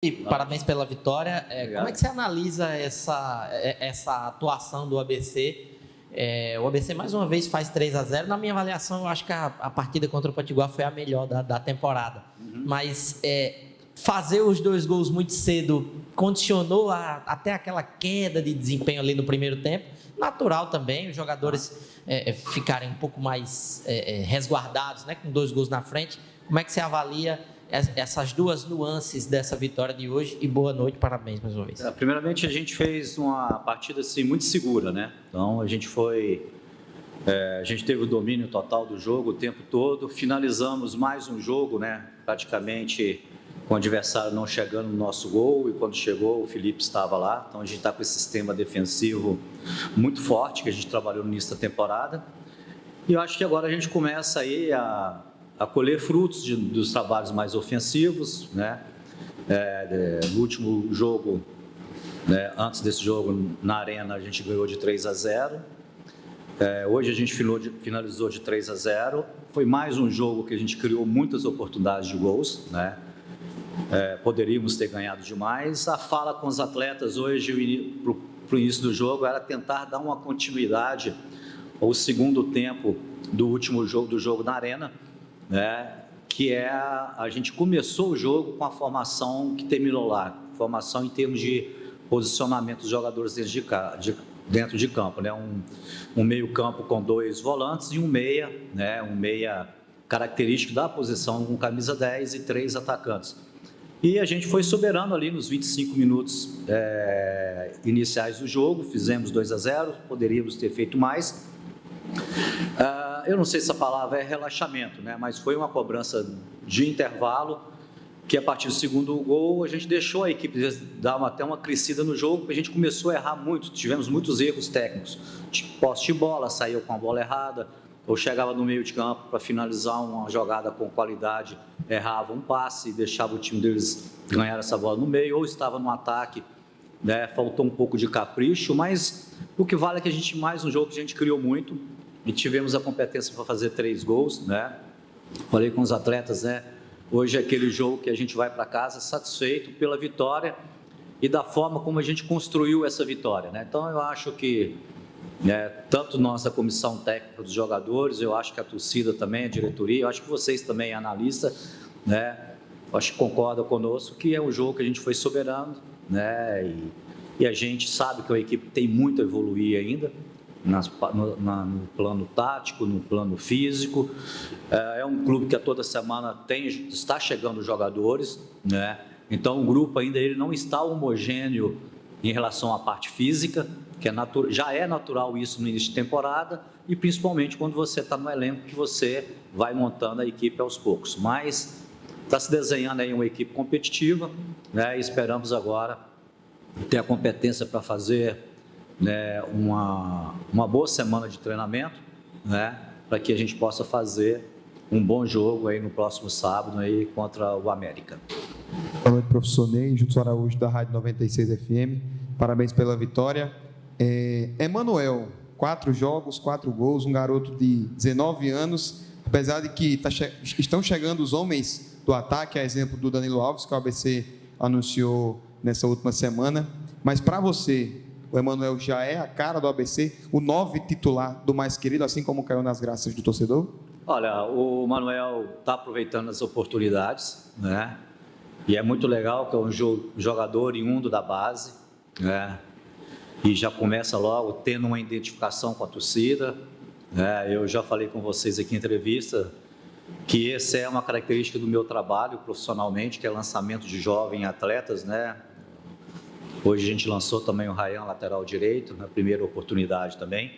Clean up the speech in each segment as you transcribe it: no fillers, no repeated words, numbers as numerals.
e parabéns pela vitória. Como é que você analisa essa atuação do ABC? O ABC mais uma vez faz 3-0. Na minha avaliação, eu acho que a partida contra o Potiguar foi a melhor da temporada. Mas fazer os 2 gols muito cedo condicionou até aquela queda de desempenho ali no primeiro tempo. Natural também, os jogadores ficarem um pouco mais resguardados, né, com 2 gols na frente. Como é que você avalia essas 2 nuances dessa vitória de hoje? E boa noite, parabéns mais uma vez. Primeiramente, a gente fez uma partida assim, muito segura, né? Então, a gente teve o domínio total do jogo o tempo todo. Finalizamos mais um jogo, né? Praticamente com o adversário não chegando no nosso gol, e quando chegou, o Felipe estava lá. Então, a gente está com esse sistema defensivo muito forte que a gente trabalhou no início da temporada. E eu acho que agora a gente começa aí a colher frutos dos trabalhos mais ofensivos, né? No último jogo, né, antes desse jogo, na Arena, a gente ganhou de 3-0. Hoje a gente finalizou de 3-0. Foi mais um jogo que a gente criou muitas oportunidades de gols, né? Poderíamos ter ganhado demais. A fala com os atletas hoje, para o início do jogo, era tentar dar uma continuidade ao segundo tempo do último jogo, do jogo na Arena, né? Que a gente começou o jogo com a formação que terminou lá, formação em termos de posicionamento dos jogadores dentro de campo, né? Um meio campo com 2 volantes e um meia, né? Um meia característico da posição com camisa 10 e 3 atacantes. E a gente foi soberano ali nos 25 minutos iniciais do jogo, fizemos 2-0, poderíamos ter feito mais. Eu não sei se a palavra é relaxamento, né? Mas foi uma cobrança de intervalo, que a partir do segundo gol a gente deixou a equipe dar até uma crescida no jogo, porque a gente começou a errar muito, tivemos muitos erros técnicos, posse de bola, saiu com a bola errada, ou chegava no meio de campo para finalizar uma jogada com qualidade, errava um passe, deixava o time deles ganhar essa bola no meio, ou estava no ataque, né? Faltou um pouco de capricho, mas o que vale é que a gente, mais um jogo que a gente criou muito, e tivemos a competência para fazer 3 gols, né? Falei com os atletas, né? Hoje é aquele jogo que a gente vai para casa satisfeito pela vitória e da forma como a gente construiu essa vitória, né? Então, eu acho que tanto nossa comissão técnica dos jogadores, eu acho que a torcida também, a diretoria, eu acho que vocês também, analistas, né? Eu acho que concordam conosco que é um jogo que a gente foi soberano, né? E a gente sabe que a equipe tem muito a evoluir ainda, no plano tático, no plano físico. É um clube que a toda semana está chegando jogadores, né? Então o grupo ainda ele não está homogêneo em relação à parte física, que já é natural isso no início de temporada, e principalmente quando você está no elenco, que você vai montando a equipe aos poucos. Mas está se desenhando aí uma equipe competitiva, né? E esperamos agora ter a competência para fazer, né, uma boa semana de treinamento, né, para que a gente possa fazer um bom jogo aí no próximo sábado aí contra o América. Boa noite, professor Ney, Juntos Araújo da Rádio 96 FM. Parabéns pela vitória. Emanuel, 4 jogos, 4 gols, um garoto de 19 anos, apesar de que estão chegando os homens do ataque, a exemplo do Danilo Alves, que o ABC anunciou nessa última semana. Mas para você, o Emanuel já é a cara do ABC, o 9 titular do mais querido, assim como caiu nas graças do torcedor? Olha, o Emanuel está aproveitando as oportunidades, né? E é muito legal que é um jogador oriundo da base, né? E já começa logo tendo uma identificação com a torcida, né? Eu já falei com vocês aqui em entrevista que essa é uma característica do meu trabalho profissionalmente, que é lançamento de jovens atletas, né? Hoje a gente lançou também o Ryan, lateral direito, na primeira oportunidade também.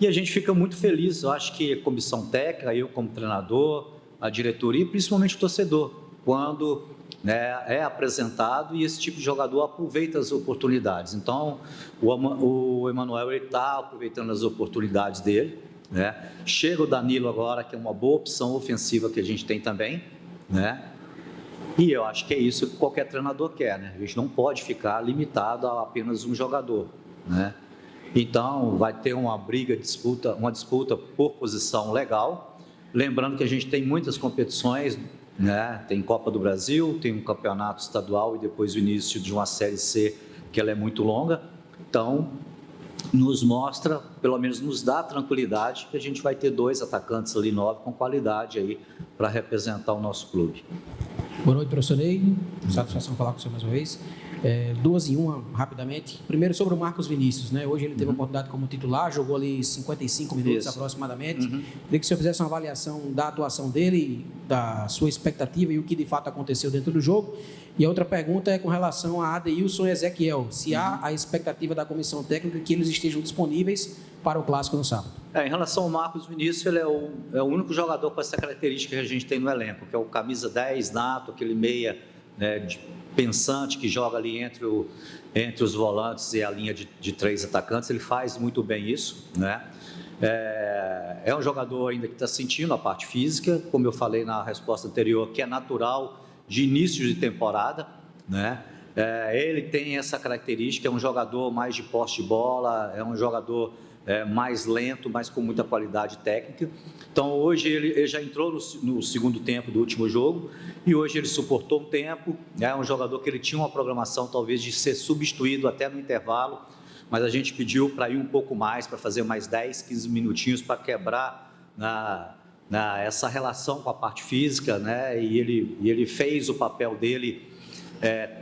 E a gente fica muito feliz, eu acho que a comissão técnica, eu como treinador, a diretoria e principalmente o torcedor, quando, né, é apresentado e esse tipo de jogador aproveita as oportunidades. Então, o Emanuel está aproveitando as oportunidades dele, né? Chega o Danilo agora, que é uma boa opção ofensiva que a gente tem também, né? E eu acho que é isso que qualquer treinador quer, né? A gente não pode ficar limitado a apenas um jogador, né? Então, vai ter uma disputa por posição legal. Lembrando que a gente tem muitas competições né? Tem Copa do Brasil, tem um campeonato estadual e depois o início de uma Série C, que ela é muito longa. Então, nos mostra, pelo menos nos dá tranquilidade, que a gente vai ter 2 atacantes ali novos com qualidade aí para representar o nosso clube. Boa noite, professor Ney. Satisfação falar com o senhor mais uma vez. 2 em 1, rapidamente. Primeiro sobre o Marcos Vinícius, né? Hoje ele teve a oportunidade como titular, jogou ali 55 minutos aproximadamente. Queria que o senhor fizesse uma avaliação da atuação dele, da sua expectativa e o que de fato aconteceu dentro do jogo. E a outra pergunta é com relação a Adeilson e Ezequiel. Se há a expectativa da comissão técnica que eles estejam disponíveis para o clássico no sábado. Em relação ao Marcos Vinícius, ele é o único jogador com essa característica que a gente tem no elenco, que é o camisa 10 nato, aquele meia, né, pensante que joga ali entre os volantes e a linha de 3 atacantes. Ele faz muito bem isso, né? É um jogador ainda que está sentindo a parte física, como eu falei na resposta anterior, que é natural de início de temporada, né? Ele tem essa característica, é um jogador mais de posse de bola, é um jogador mais lento, mas com muita qualidade técnica. Então, hoje ele já entrou no segundo tempo do último jogo e hoje ele suportou um tempo. É um jogador que ele tinha uma programação, talvez, de ser substituído até no intervalo, mas a gente pediu para ir um pouco mais, para fazer mais 10, 15 minutinhos para quebrar essa relação com a parte física, né? E ele fez o papel dele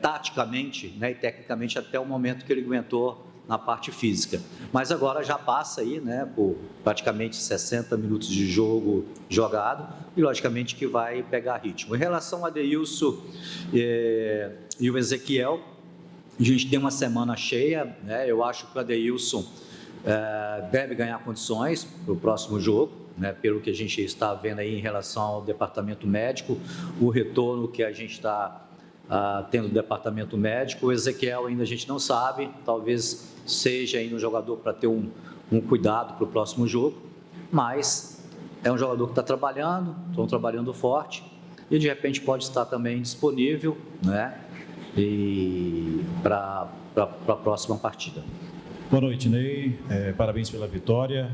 taticamente, né, e tecnicamente até o momento que ele aguentou na parte física. Mas agora já passa aí, né, por praticamente 60 minutos de jogo jogado e logicamente que vai pegar ritmo. Em relação a Adeilson e o Ezequiel, a gente tem uma semana cheia, né? Eu acho que o Adeilson deve ganhar condições para o próximo jogo, né, pelo que a gente está vendo aí em relação ao departamento médico, o retorno que a gente está tendo do departamento médico. O Ezequiel ainda a gente não sabe, talvez seja ainda um jogador para ter um cuidado para o próximo jogo, mas é um jogador que está trabalhando, estão trabalhando forte e de repente pode estar também disponível, né, e para a próxima partida. Boa noite, Ney. Parabéns pela vitória.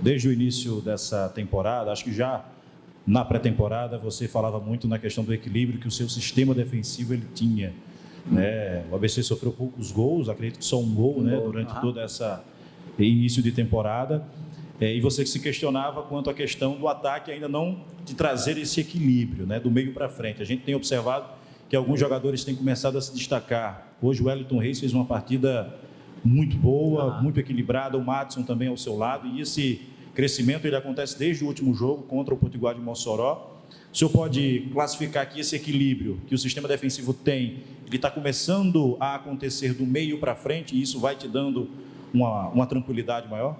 Desde o início dessa temporada, acho que já na pré-temporada, você falava muito na questão do equilíbrio que o seu sistema defensivo ele tinha, né? O ABC sofreu poucos gols, acredito que só um gol, né, durante todo esse início de temporada. E você se questionava quanto à questão do ataque ainda não de trazer esse equilíbrio, né, do meio para frente. A gente tem observado que alguns jogadores têm começado a se destacar. Hoje o Wellington Reis fez uma partida muito boa, muito equilibrada, o Madison também ao seu lado, e esse crescimento ele acontece desde o último jogo contra o Potiguar de Mossoró. O senhor pode classificar aqui esse equilíbrio que o sistema defensivo tem, ele está começando a acontecer do meio para frente e isso vai te dando uma tranquilidade maior?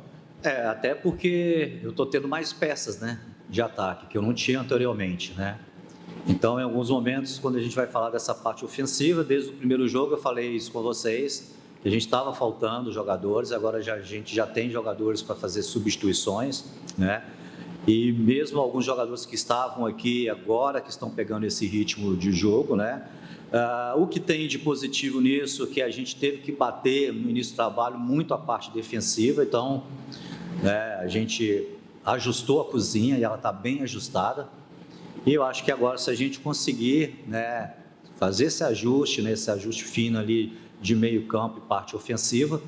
Até porque eu estou tendo mais peças, né, de ataque, que eu não tinha anteriormente, né? Então, em alguns momentos, quando a gente vai falar dessa parte ofensiva, desde o primeiro jogo eu falei isso com vocês, que a gente estava faltando jogadores, agora a gente já tem jogadores para fazer substituições, né? E mesmo alguns jogadores que estavam aqui agora, que estão pegando esse ritmo de jogo, né? O que tem de positivo nisso é que a gente teve que bater no início do trabalho muito a parte defensiva, então a gente ajustou a cozinha e ela está bem ajustada. E eu acho que agora, se a gente conseguir, né, fazer esse ajuste, né, esse ajuste fino ali de meio campo e parte ofensiva,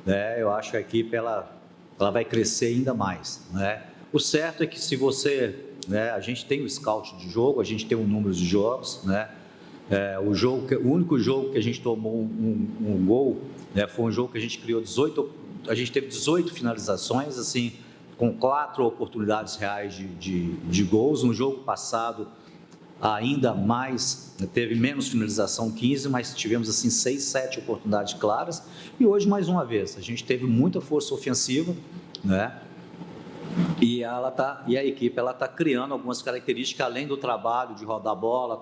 né, eu acho que a equipe ela vai crescer ainda mais, né? O certo é que se você, né, a gente tem o scout de jogo, a gente tem um número de jogos, né? O único jogo que a gente tomou um gol, né, foi um jogo que a gente criou a gente teve 18 finalizações, assim, com 4 oportunidades reais de gols. No jogo passado, ainda mais, teve menos finalização, 15, mas tivemos assim 6, 7 oportunidades claras. E hoje, mais uma vez, a gente teve muita força ofensiva, né? E a equipe está criando algumas características, além do trabalho de rodar a bola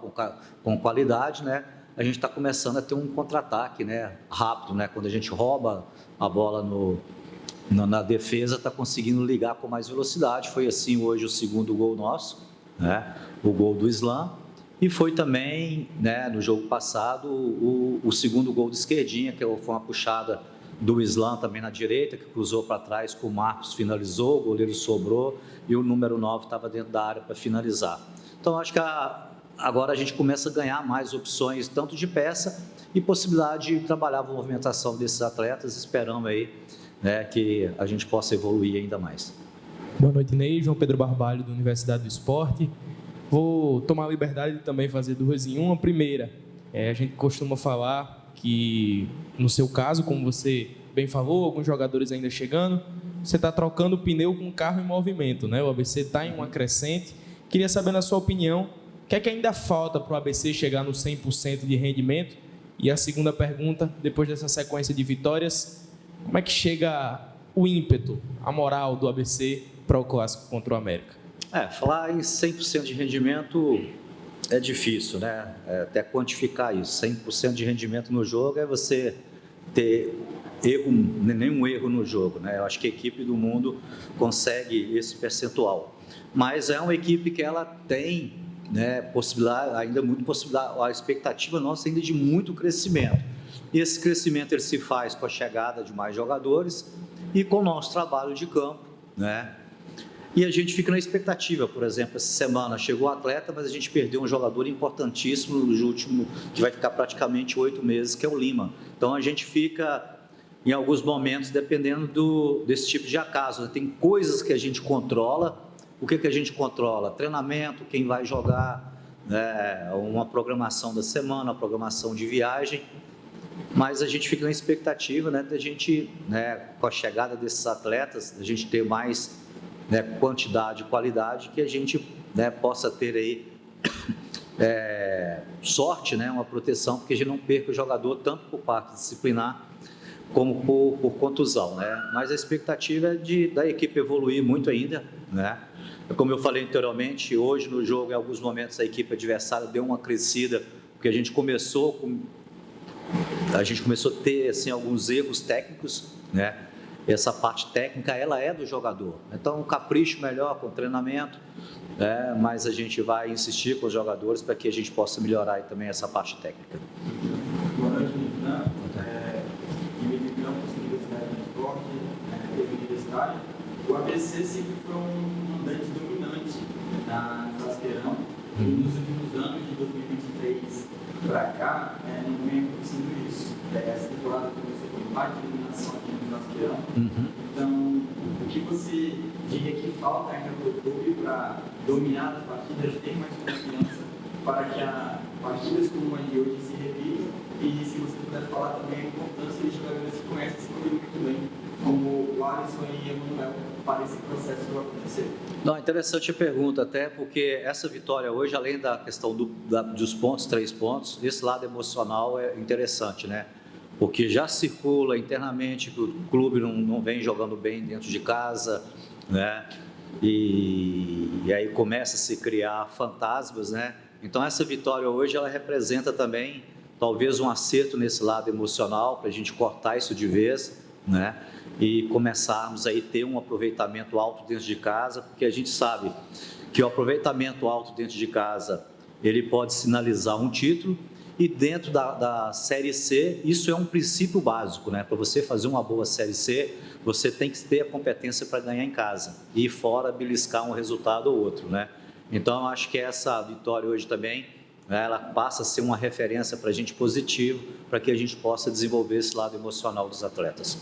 com qualidade, né? A gente está começando a ter um contra-ataque, né, rápido, né? Quando a gente rouba a bola na defesa, está conseguindo ligar com mais velocidade. Foi assim hoje o segundo gol nosso, né? O gol do Islam, e foi também, né, no jogo passado o segundo gol do Esquerdinha, que foi uma puxada do Islam também na direita, que cruzou para trás, que o Marcos finalizou, o goleiro sobrou e o número 9 estava dentro da área para finalizar. Então acho que agora a gente começa a ganhar mais opções, tanto de peça e possibilidade de trabalhar a movimentação desses atletas. Esperamos aí, né, que a gente possa evoluir ainda mais. Boa noite, Ney. João Pedro Barbalho, da Universidade do Esporte. Vou tomar a liberdade de também fazer 2 em 1. A primeira, a gente costuma falar que, no seu caso, como você bem falou, alguns jogadores ainda chegando, você está trocando o pneu com o carro em movimento, né? O ABC está em uma crescente. Queria saber, na sua opinião, o que é que ainda falta para o ABC chegar no 100% de rendimento? E a segunda pergunta, depois dessa sequência de vitórias, como é que chega o ímpeto, a moral do ABC para o clássico contra o América? Falar em 100% de rendimento é difícil, né? Até quantificar isso. 100% de rendimento no jogo é você ter nenhum erro no jogo, né? Eu acho que a equipe do mundo consegue esse percentual. Mas é uma equipe que ela tem, né, possibilidade, ainda muito possibilidade, a expectativa nossa ainda de muito crescimento. E esse crescimento ele se faz com a chegada de mais jogadores e com o nosso trabalho de campo, né? E a gente fica na expectativa. Por exemplo, essa semana chegou o atleta, mas a gente perdeu um jogador importantíssimo no último, que vai ficar praticamente 8 meses, que é o Lima. Então a gente fica, em alguns momentos, dependendo desse tipo de acaso, né? Tem coisas que a gente controla. O que a gente controla? Treinamento, quem vai jogar, né? Uma programação da semana, uma programação de viagem. Mas a gente fica na expectativa, né, da gente, né, com a chegada desses atletas, a gente ter mais, né, quantidade e qualidade, que a gente, né, possa ter aí sorte, né, uma proteção, porque a gente não perca o jogador tanto por parte disciplinar como por contusão, né? Mas a expectativa é da equipe evoluir muito ainda, né? Como eu falei anteriormente, hoje no jogo, em alguns momentos, a equipe adversária deu uma crescida, porque a gente começou a ter assim, alguns erros técnicos, né? Essa parte técnica, ela é do jogador. Então, um capricho melhor com o treinamento, né? Mas a gente vai insistir com os jogadores para que a gente possa melhorar aí também essa parte técnica. Boa noite, Fernando. Felipe Campos, Universidade do Esporte, Universitário. O ABC sempre foi um mandante dominante na Frasqueirão. E nos últimos anos, de 2023 para cá, não vem acontecendo isso. Essa temporada começou com empate de eliminação aqui no Frasqueirão. Então, o que você diria que falta ainda para o clube para dominar as partidas, ter mais confiança, para que partidas como a de hoje se repitam? E se você puder falar também a importância de jogadores que conhecem esse clube muito bem, como o Alisson e o Emanuel, para esse processo acontecer. Não, interessante a pergunta, até porque essa vitória hoje, além da questão dos pontos, 3 pontos, esse lado emocional é interessante, né? Porque já circula internamente que o clube não vem jogando bem dentro de casa, né? E aí começa a se criar fantasmas, né? Então essa vitória hoje, ela representa também talvez um acerto nesse lado emocional, para a gente cortar isso de vez, né? E começarmos aí ter um aproveitamento alto dentro de casa, porque a gente sabe que o aproveitamento alto dentro de casa, ele pode sinalizar um título, e dentro da Série C, isso é um princípio básico, né? Para você fazer uma boa Série C, você tem que ter a competência para ganhar em casa, e fora beliscar um resultado ou outro, né? Então, eu acho que essa vitória hoje também, né, ela passa a ser uma referência para a gente positivo, para que a gente possa desenvolver esse lado emocional dos atletas.